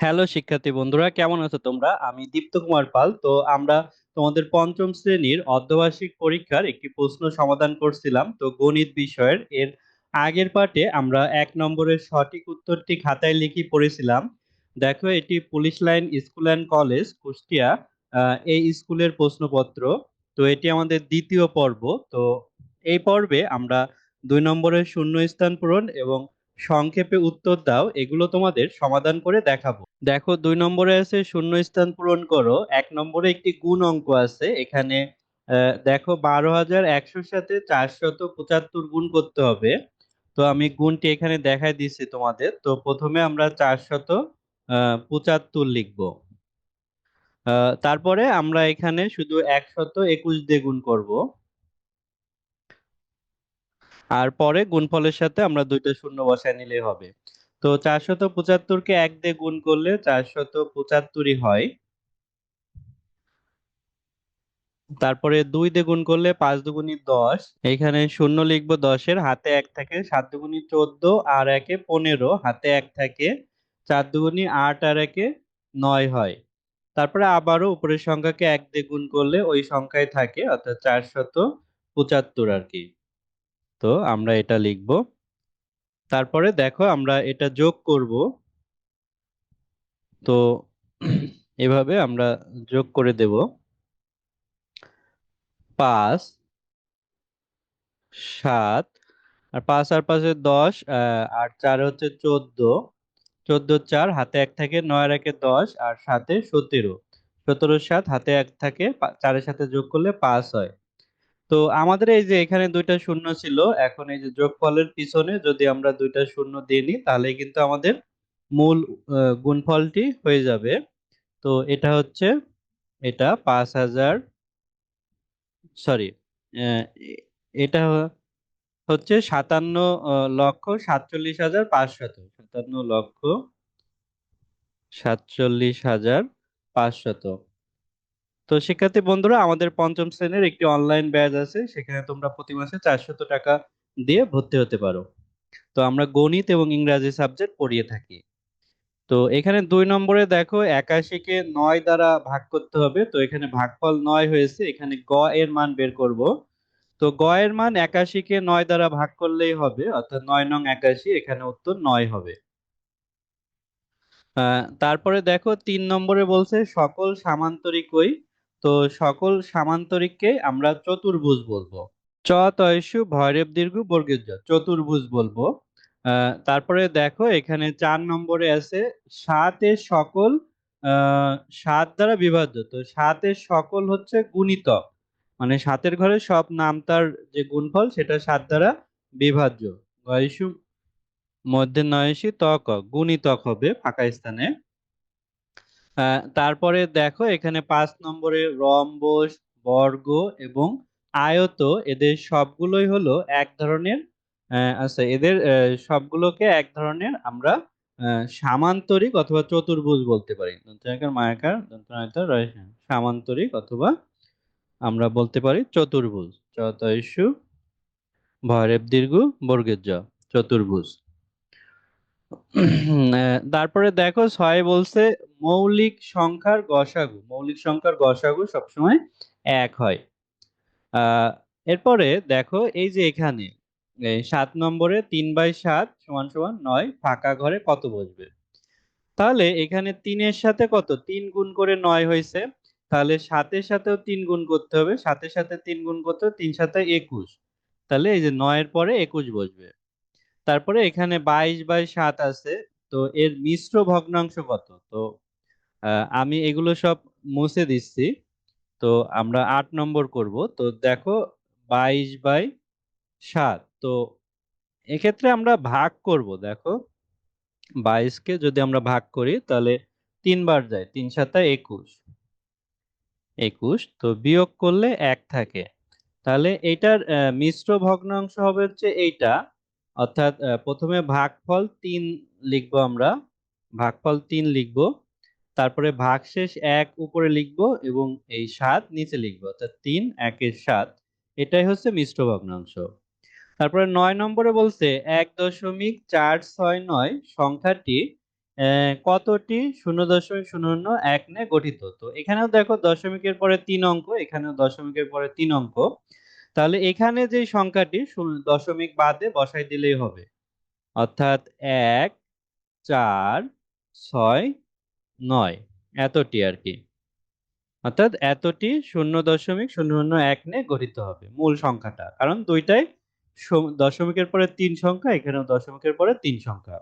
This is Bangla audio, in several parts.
হ্যালো শিক্ষার্থী বন্ধুরা, কেমন আছো তোমরা? আমি দীপ্ত কুমার পাল। তো আমরা তোমাদের পঞ্চম শ্রেণীর অর্ধবার্ষিক পরীক্ষার একটি প্রশ্ন সমাধান করছিলাম। তো গণিত বিষয়ের এর আগের পার্টে আমরা 1 নম্বরের সঠিক উত্তরটি খাতায় লিখে পড়েছিলাম। দেখো, এটি police line school and college Kushtia, এই স্কুলের প্রশ্নপত্র। তো এটি আমাদের দ্বিতীয় পর্ব। তো এই পর্বে আমরা 2 নম্বরের শূন্যস্থান পূরণ এবং সংক্ষেপে উত্তর দাও এগুলো তোমাদের সমাধান করে দেখাবো। দেখো, 2 নম্বরে আছে শূন্যস্থান পূরণ করো। 1 নম্বরে একটি গুণ অঙ্ক আছে এখানে। দেখো, 12,100-র সাথে 475 গুণ করতে হবে। তো আমি গুণটি এখানে দেখাই দিচ্ছি তোমাদের। তো প্রথমে আমরা 475 লিখবো। তারপরে আমরা এখানে শুধু 121 দিয়ে গুণ করব। আর পরে গুণফলের সাথে আমরা দুইটা শূন্য বসায় নিলেই হবে। তো 475-কে 1 দিয়ে গুণ করলে 475-ই হয়। তারপরে 2 দিয়ে গুণ করলে 5 দুগুণী 10। এইখানে শূন্য লিখবো 10-এর, হাতে 1 থাকে, 7 দুগুণী 14, আর 1-এ 15, হাতে 1 থাকে, 4 দুগুণী 8, আর 1-এ 9 হয়। তারপরে আবারও উপরের সংখ্যাকে 1 দিয়ে গুণ করলে ওই সংখ্যায় থাকে, অর্থাৎ 475 আর কি। তো আমরা এটা লিখবো। তারপরে দেখো, আমরা এটা যোগ করব। তো এভাবে আমরা যোগ করে দেব। 5, 7, আর 5 আর 5-এ 10, আর 4 হচ্ছে 14। 14 4, হাতে 1 থাকে, 9 আর 1-এ 10, আর 7-এ 17। 17 7, হাতে 1 থাকে, 4-এর সাথে যোগ করলে 5 হয়। তো আমাদের এই যে এখানে দুইটা শূন্য ছিল, এখন এই যে যোগফলের পিছনে যদি আমরা দুইটা শূন্য দিয়ে নিই তাহলে কিন্তু আমাদের মূল গুণফলটি হয়ে যাবে। তো এটা হচ্ছে, এটা 5,000, সরি, এটা হচ্ছে 57,47,500। 57,47,500। তো শিক্ষার্থী বন্ধুরা, আমাদের পঞ্চম শ্রেণীর একটি অনলাইন ব্যাচ আছে, সেখানে তোমরা প্রতি মাসে 400 টাকা দিয়ে ভর্তি হতে পারো। তো আমরা গণিত এবং ইংরাজি সাবজেক্ট পড়িয়ে থাকি। তো এখানে 2 নম্বরে দেখো, 81-কে 9 দ্বারা ভাগ করতে হবে। তো এখানে ভাগফল 9 হয়েছে, এখানে গ এর মান বের করব। তো গ এর মান 81-কে 9 দ্বারা ভাগ করলেই হবে, অর্থাৎ 9 নং 81, এখানে উত্তর 9 হবে। তারপরে দেখো, 3 নম্বরে বলছে সকল সামান্তরিকই। তো সকল সামান্তরিককে আমরা চতুর্ভুজ বলবো। চ তয়সু ভৈরব দীর্ঘ বর্গের জ, চতুর্ভুজ বলবো। তারপরে দেখো, এখানে 4 নম্বরে আছে 7-এর সকল, আহ 7 দ্বারা বিভাজ্য। তো 7-এর সকল হচ্ছে গুণিতক, মানে 7-এর ঘরে সব নাম তার যে গুণফল সেটা 7 দ্বারা বিভাজ্য। গয়েশু মধ্যে নয়সী তক, গুণিতক হবে ফাঁকা স্থানে। তারপরে দেখো, এখানে 5 নম্বরে রম্বস, বর্গ এবং আয়ত, এদের সবগুলোই হলো এক ধরনের, আচ্ছা, এদের সবগুলোকে এক ধরনের আমরা সামান্তরিক অথবা চতুর্ভুজ বলতে পারি। দন্ত্যনাকার মায়াকার দন্ত্যনায়তার রয়সা, সামান্তরিক অথবা আমরা বলতে পারি চতুর্ভুজ। চ তয়সু ভৈরব দীর্ঘ বর্গের জ, চতুর্ভুজ। তারপরে দেখো, 6 বলছে মৌলিক সংখ্যার গসাগু। মৌলিক সংখ্যার গসাগু সবসময় 1 হয়। আহ এরপরে দেখো, এই যে এখানে এই 7 নম্বরে 3/7 সমান সমান 9, ফাঁকা ঘরে কত বসবে? তাহলে এখানে 3-এর সাথে কত, 3 গুণ করে 9 হয়েছে। তাহলে 7-এর সাথেও 3 গুণ করতে হবে, 7-এর সাথে 3 গুণ করতে হবে, 3 7 21। তাহলে এই যে 9-এর পরে 21 বসবে। তারপরে এখানে 22/7 আছে। তো এর মিশ্র ভগ্নাংশ কত? তো আমি এগুলো সব মুছে দিচ্ছি। তো আমরা 8 নম্বর করব। তো দেখো, 22/7। তো এক্ষেত্রে আমরা ভাগ করব। দেখো, 22-কে যদি আমরা ভাগ করি তাহলে 3 বার যায়, 3 7 21। 21, তো বিয়োগ করলে 1 থাকে। তাহলে এইটার মিশ্র ভগ্নাংশ হবে হচ্ছে এইটা। অর্থাৎ প্রথমে ভাগফল 3 লিখবো আমরা, ভাগফল 3 লিখবো। তারপরে ভাগশেষ 1 উপরে লিখবো এবং এই 7 নিচে লিখবো, অর্থাৎ 3 1 7। এটাই হচ্ছে মিশ্র ভগ্নাংশ। তারপরে 9 নম্বরে বলছে 1.469 সংখ্যাটি কতটি 0.001 নিয়ে গঠিত? তো এখানেও দেখো দশমিকের পরে ৩ অঙ্ক, এখানেও দশমিকের পরে ৩ অঙ্ক। তাহলে এখানে যে সংখ্যাটি দশমিক বাদে বসাই দিলেই হবে। অর্থাৎ ১, ৪, ৬, ৯ এতটি আরকি। অর্থাৎ এতটি 0.001 নিয়ে গঠিত হবে মূল সংখ্যাটা। কারণ ২ টাই দশমিকের পরে ৩ সংখ্যা, এখানেও দশমিকের পরে ৩ সংখ্যা।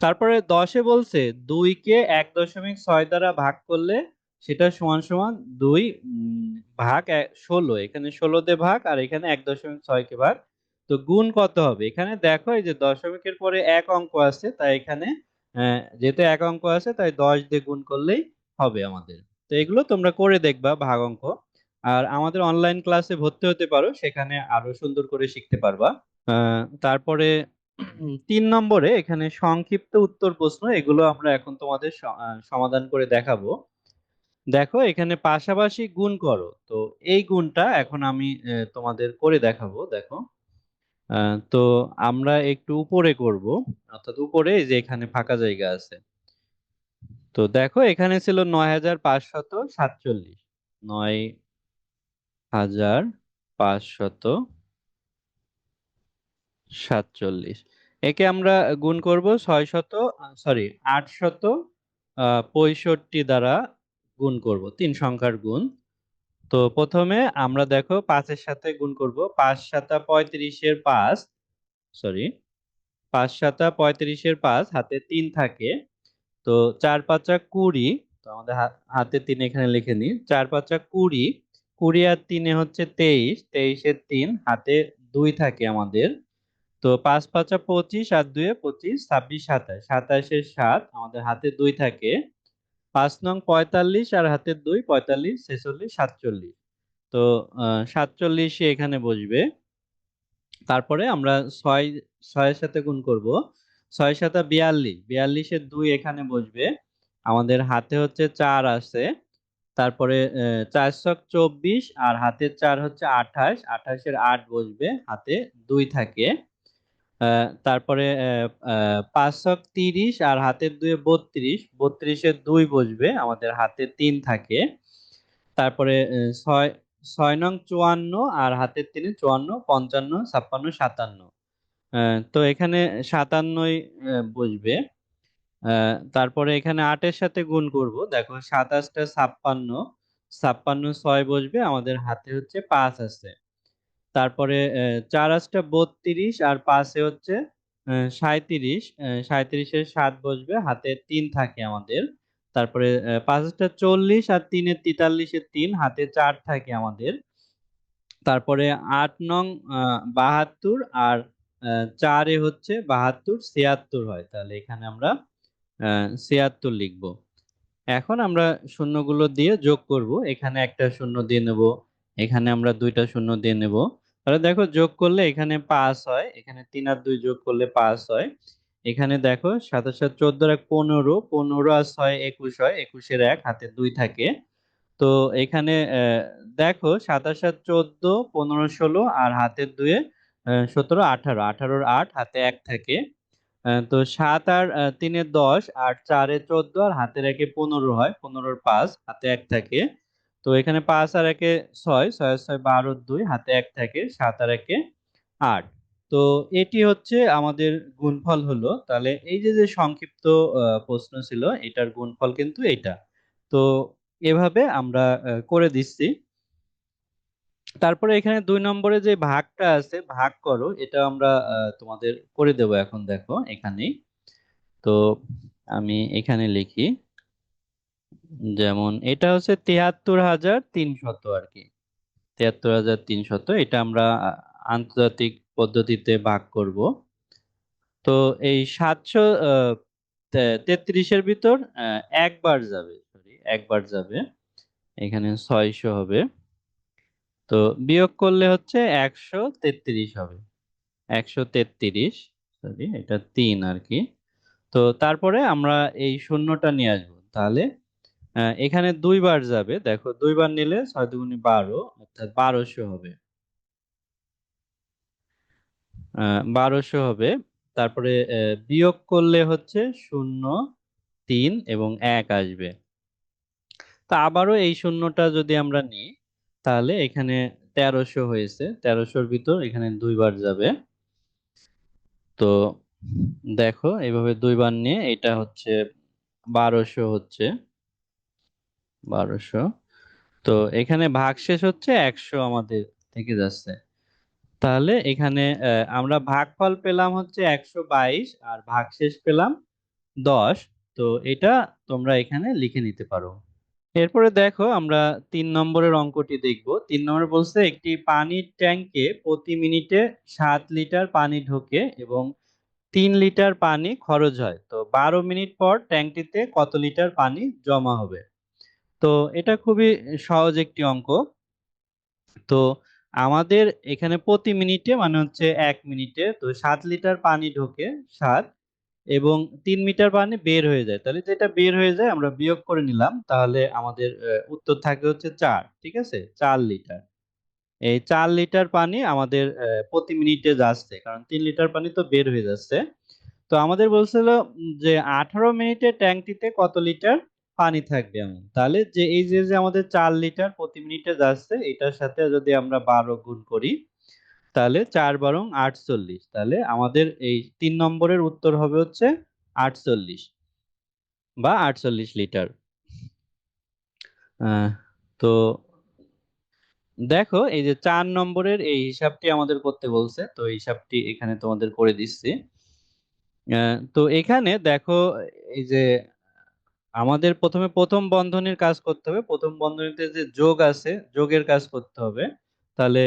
তারপরে ১০ এ বলছে ২ কে ১.৬ দ্বারা ভাগ করলে সেটা সমান, সমান ২ ভাগ ১৬। এখানে ১৬ দিয়ে ভাগ আর এখানে ১.৬ কে ভাগ। তো গুণ কত হবে? এখানে দেখো এই যে দশমিকের পরে ১ অঙ্ক আছে তাই এখানে যেহেতু ১ অঙ্ক আছে তাই ১০ দিয়ে গুণ করলেই হবে আমাদের। তো এগুলো তোমরা করে দেখবা ভাগ অঙ্ক। আর আমাদের অনলাইন ক্লাসে ভর্তি হতে পারো, সেখানে আরো সুন্দর করে শিখতে পারবা। তারপরে ৩ নম্বরে এখানে সংক্ষিপ্ত উত্তর প্রশ্ন, এগুলো আমরা এখন তোমাদের সমাধান করে দেখাবো। দেখো এখানে পাশাপাশি গুণ করো। তো এই গুণটা এখন আমি তোমাদের করে দেখাবো। দেখো তো আমরা একটু উপরে করব, অর্থাৎ উপরে এই যে এখানে ফাঁকা জায়গা আছে। তো দেখো এখানে ছিল ৯,৫৪৭, ৯,৫৪৭। একে আমরা গুণ করব ৮৬৫ দ্বারা গুণ করব, ৩ সংখ্যার গুণ। তো প্রথমে আমরা দেখো ৫ এর সাথে গুণ করব। ৫ সাতা ৩৫ এর ৫, সরি ৫ সাতা ৩৫ এর ৫ হাতে ৩ থাকে। তো ৪ ৫ ২০। তো আমাদের হাতে ৩ এখানে লিখে নিই। ৪ ৫ ২০, ২০ আর ৩ এ হচ্ছে ২৩, ২৩ এর ৩ হাতে ২ থাকে আমাদের। তো ৫ ৫ ২৫ আর ২ এ ২৫, ২৬ ২৭, ২৭ এর ৭ আমাদের হাতে ২ থাকে। ৫ নং ৪৫ আর হাতে ২, ৪৫, ৪৬, ৪৭। তো ৪৭ এখানে বসবে। তারপরে আমরা ৬ এর সাথে গুণ করব। ৬ সাতা ৪২, ৪২ এর ২ এখানে বসবে। আমাদের হাতে হচ্ছে ৪ আছে। তারপরে ৪ ছক ২৪ আর হাতের ৪ হচ্ছে ২৮, ২৮ এর ৮ বসবে, হাতে ২ থাকে। তারপরে ৫ ছক ৩০ আর হাতের ২ এ ৩২, ৩২ এর ২ বসবে, আমাদের হাতে ৩ থাকে। তারপরে ৬ নং ৫৪ আর হাতের ৩ এ ৫৪, ৫৫, ৫৬, ৫৭। তো এখানে ৫৭ই বসবে। তারপরে এখানে ৮ এর সাথে গুণ করব। দেখো ২৭ টা ৫৬, ৫৬ ৬ বসবে, আমাদের হাতে হচ্ছে ৫ আছে। তারপরে ৪ ৮ টা ৩২ আর ৫ এ হচ্ছে ৩৭, ৩৭ এর ৭ বসবে, হাতে ৩ থাকে আমাদের। তারপরে ৫ ৮ টা ৪০ আর ৩ এর ৪৩ এর ৩, হাতে ৪ থাকে আমাদের। তারপরে ৮ নং ৭২ আর ৪ এ হচ্ছে ৭২, ৭৬ হয়। তাহলে এখানে আমরা ৭৬ লিখব। এখন আমরা শূন্যগুলো দিয়ে যোগ করব। এখানে একটা শূন্য দিয়ে নেব, এখানে আমরা ২ টা শূন্য দিয়ে নেব। তাহলে দেখো যোগ করলে এখানে ৫ হয়, এখানে ৩ আর ২ যোগ করলে ৫ হয়। এখানে দেখো ৭ আর ৭ ১৪ আর ১৫, ১৫ আর ৬ ২১ হয়, ২১ এর ১ হাতে ২ থাকে। তো এখানে দেখো ৭ আর ৭ ১৪, ১৫ ১৬ আর হাতের ২ এ ১৭ ১৮, ১৮ র ৮ হাতে ১ থাকে। তো ৭ আর ৩ এ ১০ আর ৪ এ ১৪ আর হাতের ১ এ ১৫ হয়, ১৫ র ৫ হাতে ১ থাকে। তো এখানে ৫ আর ১ এ ৬, ৬ আর ৬ ১২, ২ হাতে ১ থাকে, ৭ আর ১ এ ৮। তো এটি হচ্ছে আমাদের গুণফল হলো। তাহলে এই যে সংক্ষিপ্ত প্রশ্ন ছিল, এটার গুণফল কিন্তু এইটা। তো এভাবে আমরা করে দিচ্ছি। তারপরে এখানে ২ নম্বরে যে ভাগটা আছে, ভাগ করো, এটা আমরা তোমাদের করে দেব এখন। দেখো এখানেই। তো আমি এখানে লিখি, যেমন এটা হচ্ছে ৭৩,৩০০ আর কি। ৭৩,৩০০, এটা আমরা আন্তর্জাতিক পদ্ধতিতে ভাগ করব। তো এই ৭০০ ৩৩ এর ভিতর একবার যাবে, সরি একবার যাবে, এখানে ৬০০ হবে। তো বিয়োগ করলে হচ্ছে ১৩৩ হবে, ১৩৩, সরি এটা ৩ আর কি। তো তারপরে আমরা এই শূন্যটা নিয়ে আসবো। তাহলে এখানে ২ বার যাবে। দেখো ২ বার নিলে ৬ দুগুণে ১২, অর্থাৎ ১২০০ হবে। ১২০০ হবে। তারপরে বিয়োগ করলে হচ্ছে 0, 3 এবং 1 আসবে। তা আবারও এই শূন্যটা যদি আমরা নিই তাহলে এখানে 1300 হয়েছে, 1300-র ভিতর এখানে 2 বার যাবে। তো দেখো এইভাবে 2 বার নিয়ে এটা হচ্ছে 1200 হচ্ছে, 1200। তো এখানে ভাগশেষ হচ্ছে 100 আমাদের থেকে যাচ্ছে। তাহলে এখানে আমরা ভাগফল পেলাম হচ্ছে 122 আর ভাগশেষ পেলাম 10। তো এটা তোমরা এখানে লিখে নিতে পারো। এরপরে দেখো আমরা 3 নম্বরের অঙ্কটি দেখব। 3 নম্বরে বলছে একটি পানির ট্যাঙ্কে প্রতি মিনিটে 7 লিটার পানি ঢোকে এবং 3 লিটার পানি খরচ হয়। তো 12 মিনিট পর ট্যাঙ্কটিতে কত লিটার পানি জমা হবে? তো এটা খুবই সহজ একটি অঙ্ক। তো আমাদের এখানে প্রতি মিনিটে মানে হচ্ছে 1 মিনিটে তো 7 লিটার পানি ঢোকে 7 এবং 3 মিটার পানি বের হয়ে যায়। তাহলে যেটা বের হয়ে যায় আমরা বিয়োগ করে নিলাম। তাহলে আমাদের উত্তর থাকে হচ্ছে 4। ঠিক আছে? 4 লিটার। এই 4 লিটার পানি আমাদের প্রতি মিনিটে যাচ্ছে। কারণ 3 লিটার পানি তো বের হয়ে যাচ্ছে। তো আমাদের বলছিল যে 18 মিনিটে ট্যাঙ্কটিতে কত লিটার পানি থাকবে এমন। তাহলে যে এই যে আমাদের 4 লিটার প্রতি মিনিটে যাচ্ছে এটার সাথে যদি আমরা 12 গুণ করি তাহলে 4 × 48। তাহলে আমাদের এই 3 নম্বরের উত্তর হবে হচ্ছে 48 বা 48 লিটার। আহ, তো দেখো এই যে 4 নম্বরের এই হিসাবটি আমাদের করতে বলছে, তো এই হিসাবটি এখানে তোমাদের করে দিচ্ছি। তো এখানে দেখো এই যে আমাদের প্রথমে প্রথম বন্ধনীর কাজ করতে হবে, প্রথম বন্ধনীতে যে যোগ আছে যোগের কাজ করতে হবে। তাহলে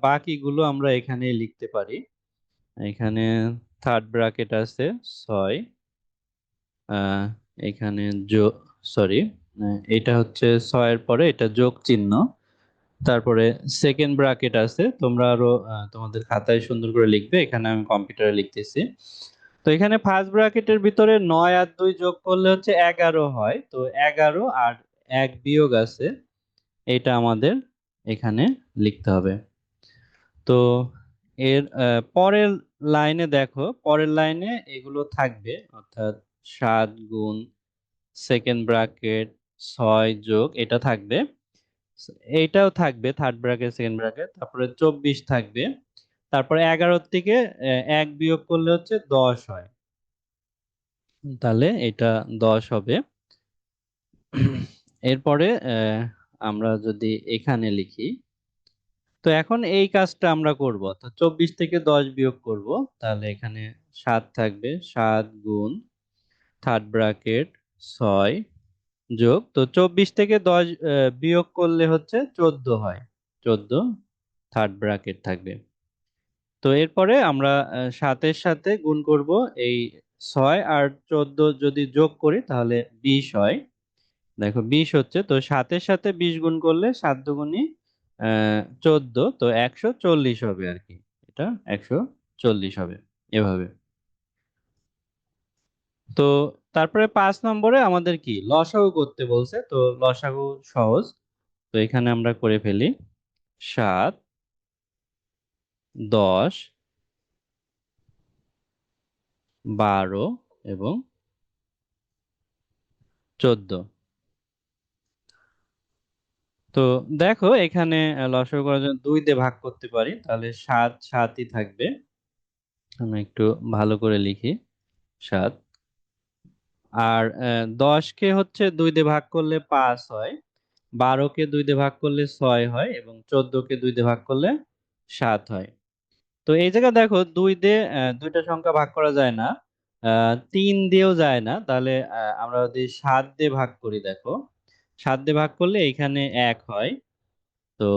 বাকিগুলো আমরা এখানে লিখতে পারি। এখানে থার্ড ব্র্যাকেট আছে 6, আহ, এখানে সরি, এটা হচ্ছে 6-এর পরে এটা যোগ চিহ্ন, তারপরে সেকেন্ড ব্র্যাকেট আছে, তোমরা আরো তোমাদের খাতায় সুন্দর করে লিখবে, এখানে আমি কম্পিউটারে লিখতেছি। তো এখানে ফার্স্ট ব্র্যাকেটের ভিতরে 9 আর 2 যোগ করলে হচ্ছে 11 হয়। তো 11 আর 1 বিয়োগ আছে, এটা আমাদের এখানে লিখতে হবে। তো এর পরের লাইনে দেখো, পরের লাইনে এগুলো থাকবে, অর্থাৎ 7 গুণ সেকেন্ড ব্র্যাকেট 6 যোগ এটা থাকবে, এইটাও থাকবে থার্ড ব্র্যাকেট সেকেন্ড ব্র্যাকেট, তারপরে 24 থাকবে, তারপরে 11 থেকে 1 বিয়োগ করলে হচ্ছে 10 হয়। তাহলে এটা 10 হবে। এরপরে আমরা যদি এখানে লিখি, তো এখন এই কাজটা আমরা করব, তো 24 থেকে 10 বিয়োগ করব। তাহলে এখানে 7 থাকবে, 7 গুণ থার্ড ব্র্যাকেট 6 যোগ, তো 24 থেকে 10 বিয়োগ করলে হচ্ছে 14 হয়, 14 থার্ড ব্র্যাকেট থাকবে। তো এরপরে আমরা 7-এর সাথে গুণ করব, এই 6 আর 14 যদি যোগ করি তাহলে 20 হয়। দেখো 20 হচ্ছে, তো 7-এর সাথে 20 গুণ করলে 7 দুগুণী 14, তো 140 হবে আর কি, এটা 140 হবে এভাবে। তো তারপরে 5 নম্বরে আমাদের কি লসাগু করতে বলছে, তো লসাগু সহজ, তো এখানে আমরা করে ফেলি। 7, 10, 12 এবং 14। তো দেখো এখানে লসাগু করার জন্য 2 দিয়ে ভাগ করতে পারি, তাহলে 7 7ই থাকবে। আমি একটু ভালো করে লিখি, 7। আর 10-কে হচ্ছে 2 দিয়ে ভাগ করলে 5 হয়, 12-কে 2 দিয়ে ভাগ করলে 6 হয় এবং 14-কে 2 দিয়ে ভাগ করলে 7 হয়। তো এই জায়গায় দেখো 2 দিয়ে দুইটা সংখ্যা ভাগ করা যায় না, 3 দিয়েও যায় না, তাহলে আমরা যদি 7 দিয়ে ভাগ করি, দেখো 7 দিয়ে ভাগ করলে এখানে 1 হয়, তো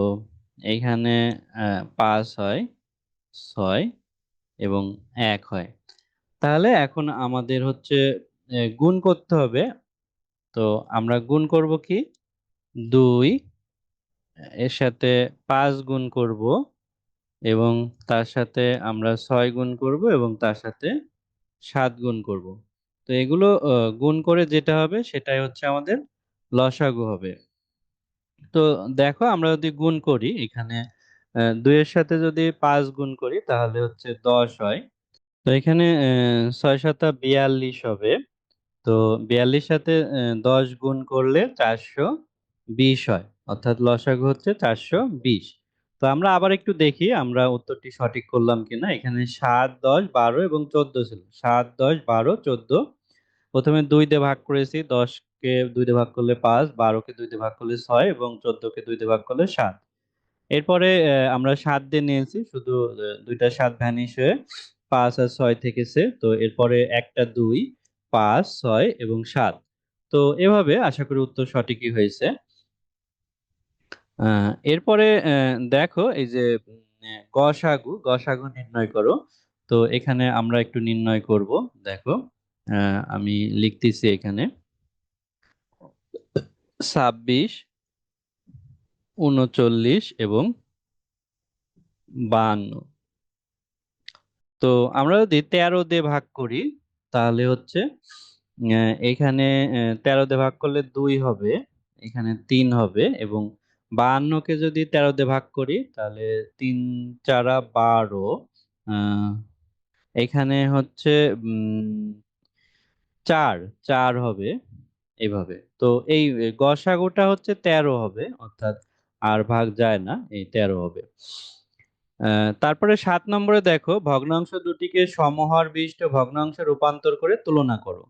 এইখানে 5 হয়, 6 এবং 1 হয়। তাহলে এখন আমাদের হচ্ছে গুণ করতে হবে। তো আমরা গুণ করব কি, 2 এর সাথে 5 গুণ করব এবং তার সাথে আমরা 6 গুণ করব এবং তার সাথে 7 গুণ করব। তো এগুলো গুণ করে যেটা হবে সেটাই হচ্ছে আমাদের লসাগু হবে। তো দেখো আমরা যদি গুণ করি এখানে 2 এর সাথে যদি 5 গুণ করি তাহলে হচ্ছে 10 হয়। তো এখানে ৬ সাতা ৪২ হবে। তো ৪২ সাথে ১০ গুণ করলে ৪২০ হয়। অর্থাৎ লসাগু হচ্ছে ৪২০। তো আমরা আবার একটু দেখি আমরা উত্তরটি সঠিক করলাম কিনা। এখানে ৭, ১০, ১২ এবং ১৪ ছিল। ৭, ১০, ১২, ১৪। প্রথমে ২ দিয়ে ভাগ করেছি। ১০ কে ২ দিয়ে ভাগ করলে ৫, ১২ কে ২ দিয়ে ভাগ করলে ৬ এবং ১৪ কে ২ দিয়ে ভাগ করলে ৭। এরপরে আমরা ৭ দিয়ে নিয়েছি। শুধু ২ টা ৭ ভ্যানিশ হয়ে ৫ আর ৬ থেকেছে। তো এরপরে একটা ২, ৫, ৬ এবং ৭। তো এভাবে আশা করি উত্তর সঠিকই হয়েছে। আ এরপরে দেখো এই যে গসাগু নির্ণয় করো। তো এখানে আমরা একটু নির্ণয় করব। দেখো আ আমি লিখতেছি এখানে ২৬, ৩৯ এবং ৫২। তো আমরা যদি ১৩ দিয়ে ভাগ করি তাহলে হচ্ছে এখানে ১৩ দিয়ে ভাগ করলে ২ হবে, এখানে ৩ হবে এবং ৫২ কে যদি ১৩ দিয়ে ভাগ করি তাহলে ৩ ৪ ১২ আ এখানে হচ্ছে উম ৪, ৪ হবে এভাবে। তো এই গসাগুটা হচ্ছে ১৩ হবে অর্থাৎ আর ভাগ যায় না, এই ১৩ হবে। আ তারপরে ৭ নম্বরে দেখো ভগ্নাংশ দুটিকে সমহর বিশিষ্ট ভগ্নাংশে রূপান্তর করে তুলনা করো।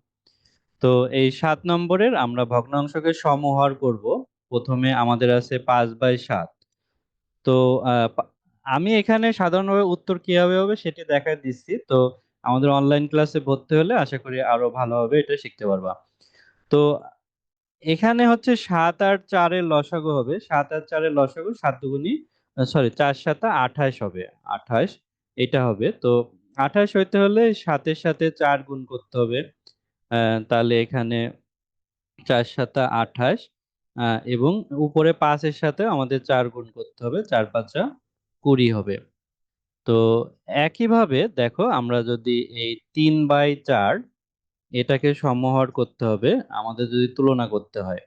তো এই ৭ নম্বরের আমরা ভগ্নাংশকে সমহর করব। ১ম এ আমাদের আছে ৫/৭। তো আ পা আমি এখানে সাধারণভাবে উত্তর কিভাবে হবে সেটি দেখায় দিচ্ছি। তো আমাদের অনলাইন ক্লাসে ভর্তি হলে আশা করি আরো ভালোভাবে এটা শিখতে পারবা। তো এখানে হচ্ছে ৭ আর ৪ এর লসাগু হবে। ৭ আর ৪ এর লসাগু ৭ দুগুনি সরি ৪ ৭ ২৮ হবে। ২৮ এটা হবে। তো ২৮ হইতে হলে ৭ এর সাথে ৪ গুণ করতে হবে। তাহলে এখানে ৪ ৭ ২৮ আ এবং উপরে ৫ এর সাথেও আমাদের ৪ গুণ করতে হবে। ৪ ৫ ২০ হবে। তো একইভাবে দেখো আমরা যদি এই ৩/৪ এটাকে সমহর করতে হবে আমাদের যদি তুলনা করতে হয়।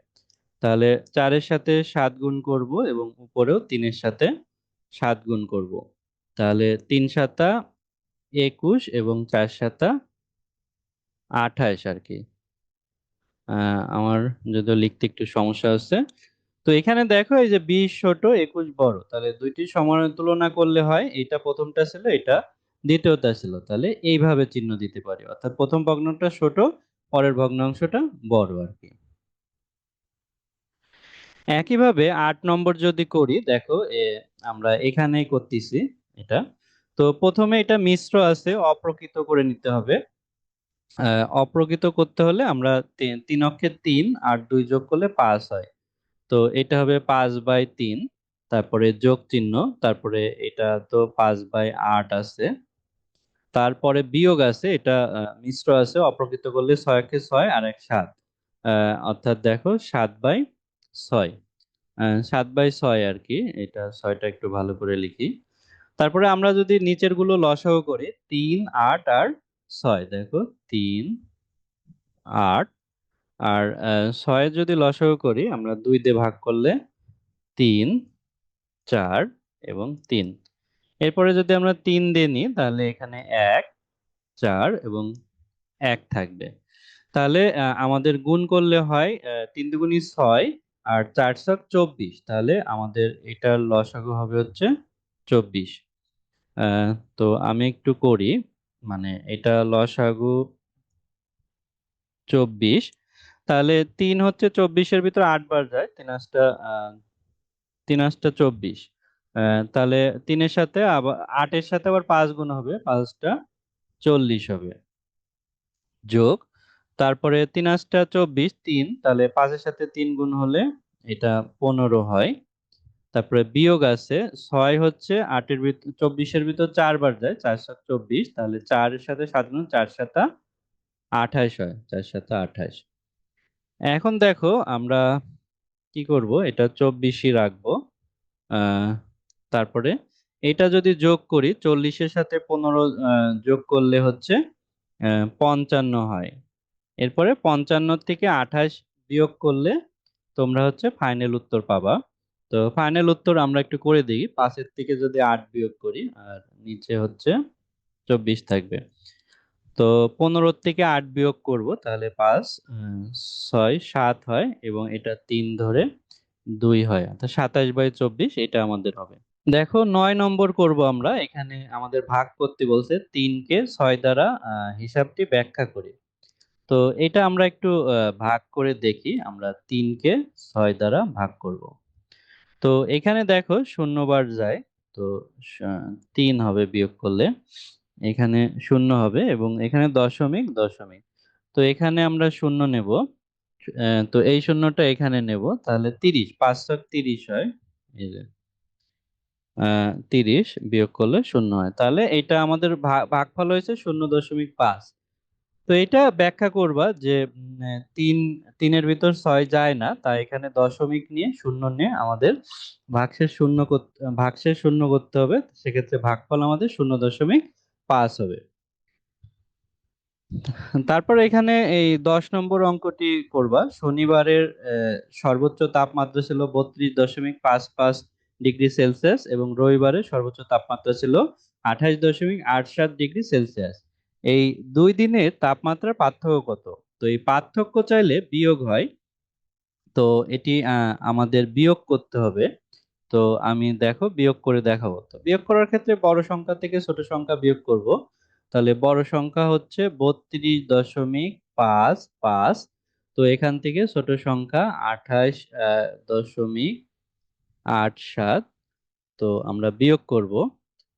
তাহলে ৪ এর সাথে ৭ গুণ করব এবং উপরেও ৩ এর সাথে ৭ গুণ করব। তাহলে ৩ সাতা ২১ এবং ৪ সাতা ২৮ আরকি। আ আমার যদিও লিখতে একটু সমস্যা হচ্ছে। তো এখানে দেখো এই যে ২০ ছোট ২১ বড়। তাহলে ২ টি সমানের তুলনা করলে হয় এটা ১ম টা ছিল, এটা ২য় টা ছিল। তাহলে এইভাবে চিহ্ন দিতে পারি। অর্থাৎ ১ম ভগ্নাংশটা ছোট, পরের ভগ্নাংশটা বড় আরকি। একইভাবে ৮ নম্বর যদি করি দেখো আমরা এখানেই করতেছি এটা। তো ১ম এ এটা মিশ্র আছে, অপ্রকৃত করে নিতে হবে। আ অপ্রকৃত করতে হলে আমরা ৩ অক্ষে ৩ আর ২ যোগ করলে ৫ হয়। তো এটা হবে ৫/৩ তারপরে যোগ চিহ্ন, তারপরে এটা তো ৫/৮ আছে। তারপরে বিয়োগ আছে এটা মিশ্র আছে অপ্রকৃত করলে ৬ একে ৬ আর ১ ৭। আ অর্থাৎ দেখো ৭/৬ ৭/৬ আরকি। এটা ৬ টা একটু ভালো করে লিখি। তারপরে আমরা যদি নিচের গুলো লসাগু করি ৩, ৮ আর ৬ দেখো ৩, ৮ আর ৬ যদি লসাগু করি আমরা ২ দিয়ে ভাগ করলে ৩, ৪ এবং ৩। এরপরে যদি আমরা ৩ দিয়ে নিই তাহলে এখানে ১, ৪ এবং ১ থাকবে। তাহলে আমাদের গুণ করলে হয় ৩ দুগুণী ৬ আর ৪ ছক ২৪। তাহলে আমাদের এটার লসাগু হবে হচ্ছে ২৪। আ তো আমি একটু করি। মানে এটা লসাগু ২৪। তাহলে ৩ হচ্ছে ২৪ এর ভিতর ৮ বার যায়। ৩ ৮ টা ২৪। তাহলে ৩ এর সাথে ৮ এর সাথে আবার ৫ গুণ হবে। ৫ টা ৪০ হবে। যোগ তারপরে ৩ ৮ টা ২৪ ৩ তাহলে ৫ এর সাথে ৩ গুণ হলে এটা ১৫ হয়। তারপরে বিয়োগ আছে ৬ হচ্ছে ৮ এর ২৪ এর ভিতর ৪ বার যায়। ৪ ৭ ২৪ তাহলে ৪ এর সাথে ৭ গুণ ৪ ৭ ২৮ হয়। ৪ ৭ ২৮। এখন দেখো আমরা কি করব? এটা ২৪ ই রাখবো। আ তারপরে এটা যদি যোগ করি ৪০ এর সাথে ১৫ যোগ করলে হচ্ছে ৫৫ হয়। এরপরে ৫৫ থেকে ২৮ বিয়োগ করলে তোমরা হচ্ছে ফাইনাল উত্তর পাবা। তো ফাইনাল উত্তর আমরা একটু করে দেই। ৫ এর থেকে যদি ৮ বিয়োগ করি আর নিচে হচ্ছে ২৪ থাকবে। তো 15 থেকে 8 বিয়োগ করব, তাহলে 5 6 7 হয় এবং এটা 3 ধরে 2 হয়, অর্থাৎ 27/24 এটা আমাদের হবে। দেখো 9 নম্বর করব আমরা। এখানে আমাদের ভাগ করতে বলছে, 3 কে 6 দ্বারা হিসাবটি ব্যাখ্যা করি। তো এটা আমরা একটু ভাগ করে দেখি। আমরা 3 কে 6 দ্বারা ভাগ করব। তো এখানে দেখো শূন্যবার যায়, তো 3 হবে বিয়োগ করলে, এখানে শূন্য হবে এবং এখানে দশমিক দশমিক। তো এখানে আমরা শূন্য নেব, তো এই শূন্যটা এখানে নেব, তাহলে 30, 5 ছক 30 হয়। এই যে 30 বিয়োগ করলে শূন্য হয়, তাহলে এটা আমাদের ভাগফল হয়েছে 0.5। তো এটা ব্যাখ্যা করবা যে তিনের ভিতর 6 যায় না, তাই এখানে দশমিক নিয়ে শূন্য নিয়ে আমাদের ভাগশেষ শূন্য করতে হবে। সেক্ষেত্রে ভাগফল আমাদের 0.5 হবে। তারপর এখানে এই 10 নম্বর অঙ্কটি করবা। শনিবারের সর্বোচ্চ তাপমাত্রা ছিল 32.55 ডিগ্রি সেলসিয়াস এবং রবিবারের সর্বোচ্চ তাপমাত্রা ছিল 28.87 ডিগ্রি সেলসিয়াস। এই দুই দিনের তাপমাত্রার পার্থক্য কত? তো এই পার্থক্য চাইলে বিয়োগ হয়, তো এটি আমাদের বিয়োগ করতে হবে। তো আমি দেখো বিয়োগ করে দেখাবো। তো বিয়োগ করার ক্ষেত্রে বড় সংখ্যা থেকে ছোট সংখ্যা বিয়োগ করব। তাহলে বড় সংখ্যা হচ্ছে 32.55। তো এখান থেকে ছোট সংখ্যা 28.87। তো আমরা বিয়োগ করব।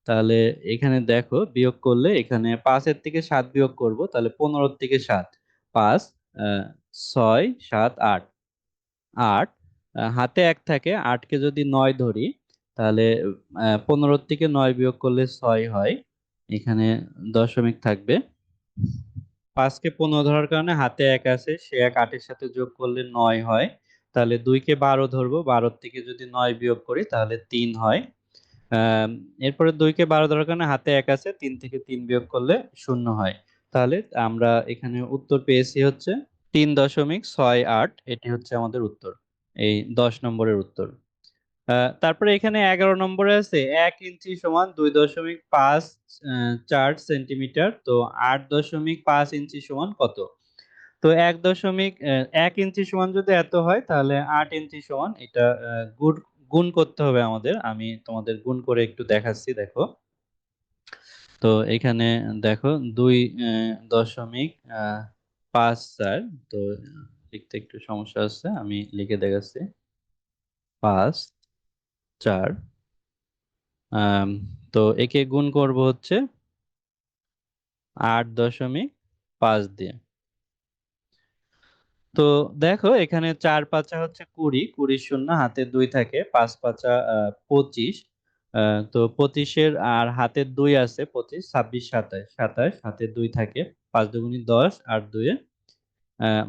তাহলে এখানে দেখো বিয়োগ করলে এখানে 5 এর থেকে 7 বিয়োগ করব, তাহলে 15 থেকে 7, 5 6 7 8, 8 হাতে 1 থাকে, 8 কে যদি 9 ধরি, তাহলে 15 থেকে 9 বিয়োগ করলে 6 হয়, এখানে দশমিক থাকবে। 5 কে 15 ধরার কারণে হাতে 1 আছে, সে 1 8 এর সাথে যোগ করলে 9 হয়। তাহলে 2 কে 12 ধরবো, 12 থেকে যদি 9 বিয়োগ করি তাহলে 3 হয়। আম, এরপরে 2 কে 12 ধরার কারণে হাতে 1 আছে, 3 থেকে 3 বিয়োগ করলে 0 হয়। তাহলে আমরা এখানে উত্তর পেয়েছি হচ্ছে 3.68। এটি হচ্ছে আমাদের উত্তর, এই 10 নম্বরের উত্তর। তারপরে এখানে 11 নম্বরে আছে 1 ইঞ্চি সমান 2.54 সেন্টিমিটার। তো 8.5 ইঞ্চি সমান কত? তো 1 ইঞ্চি সমান যদি এত হয়, তাহলে 8 ইঞ্চি সমান এটা গুণ গুণ করতে হবে আমাদের। আমি তোমাদের গুণ করে একটু দেখাচ্ছি, দেখো। তো এখানে দেখো 2.54। তো লিখতে একটু সমস্যা আছে, আমি লিখে দেখাচ্ছি। 5 4, তো একে গুণ করব হচ্ছে 8.5 দিয়ে। তো দেখো এখানে 4 5 হচ্ছে 20, 20 শূন্য হাতে 2 থাকে, 5 5 25। তো 25-এর আর হাতে 2 আছে, 25 26 27, 27 হাতে 2 থাকে, 5 দুগুণী 10 আর 2 এ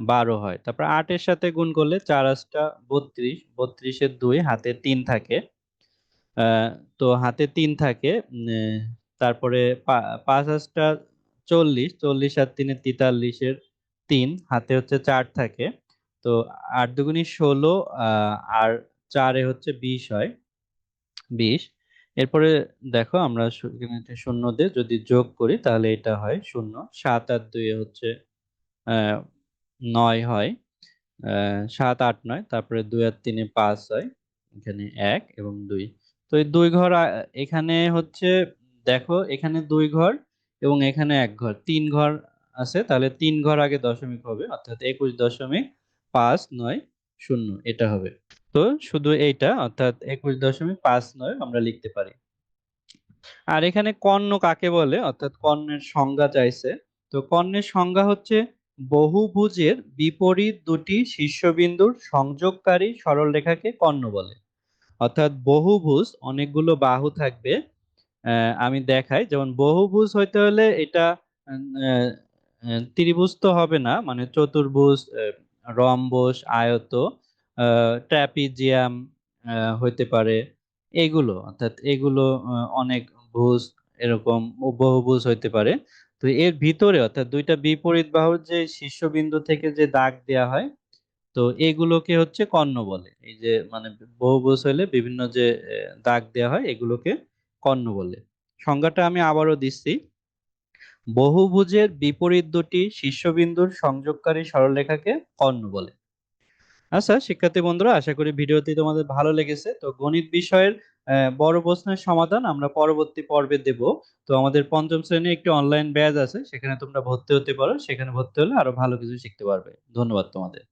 12 হয়। তারপর 8 এর সাথে গুণ করলে 4 8 32, 32-এর 2 হাতে 3 থাকে, আহ, তো হাতে 3 থাকে। তারপরে 5 8 40, 40 আর 3 43-এর 3 হাতে হচ্ছে 4 থাকে। তো 8 দুগুণী 16, আর 4 হচ্ছে 20 হয়, 20। এরপরে দেখো আমরা এখানে একটা শূন্য দিয়ে যদি যোগ করি তাহলে এটা হয় শূন্য। 7 আর 2 হচ্ছে আহ 9 হয়, 7 8 9। তারপরে 2 আর 3 5 হয়, এখানে 1 এবং 2। তো এই 2 ঘর এখানে হচ্ছে, দেখো এখানে 2 ঘর এবং এখানে 1 ঘর, 3 ঘর আছে, তাহলে 3 ঘর আগে দশমিক হবে, অর্থাৎ 21.590 এটা হবে। তো শুধু এইটা, অর্থাৎ 21.59 আমরা লিখতে পারি। আর এখানে কর্ণ কাকে বলে, অর্থাৎ কর্ণের সংজ্ঞা চাইছে। তো কর্ণের সংজ্ঞা হচ্ছে বহুভুজের বিপরীত দুটি শীর্ষবিন্দুর সংযোগকারী সরলরেখাকে কর্ণ বলে। অর্থাৎ বহুভুজ অনেকগুলো বাহু থাকবে। আমি দেখাই, যেমন বহুভুজ হইতে হলে এটা আহ, ত্রিভুজ তো হবে না, মানে চতুর্ভুজ, রম্বস, আয়ত, ট্র্যাপিজিয়াম হইতে পারে, এগুলো, অর্থাৎ এগুলো অনেক ভুজ, এরকম বহুভুজ হইতে পারে। তো এর ভিতরে অর্থাৎ দুইটা বিপরীত বাহুর যে শীর্ষবিন্দু থেকে যে দাগ দেয়া হয়, তো এগুলোকে হচ্ছে কর্ণ বলে। এই যে মানে বহুভুজ হইলে বিভিন্ন যে দাগ দেয়া হয় এগুলোকে কর্ণ বলে। সংজ্ঞাটা আমি আবারও দিচ্ছি। বহুভুজের বিপরীত দুটি শীর্ষবিন্দুর সংযোগকারী সরলরেখাকে কর্ণ বলে। আচ্ছা শিক্ষার্থী বন্ধুরা, আশা করি ভিডিওটি তোমাদের ভালো লেগেছে। তো গণিত বিষয়ের বড় প্রশ্নের সমাধান আমরা পরবর্তী পর্বে দেব। তো আমাদের পঞ্চম শ্রেণীর একটি অনলাইন ব্যাচ আছে, সেখানে তোমরা ভর্তি হতে পারো। সেখানে ভর্তি হলে আরো ভালো কিছু শিখতে পারবে। ধন্যবাদ তোমাদের।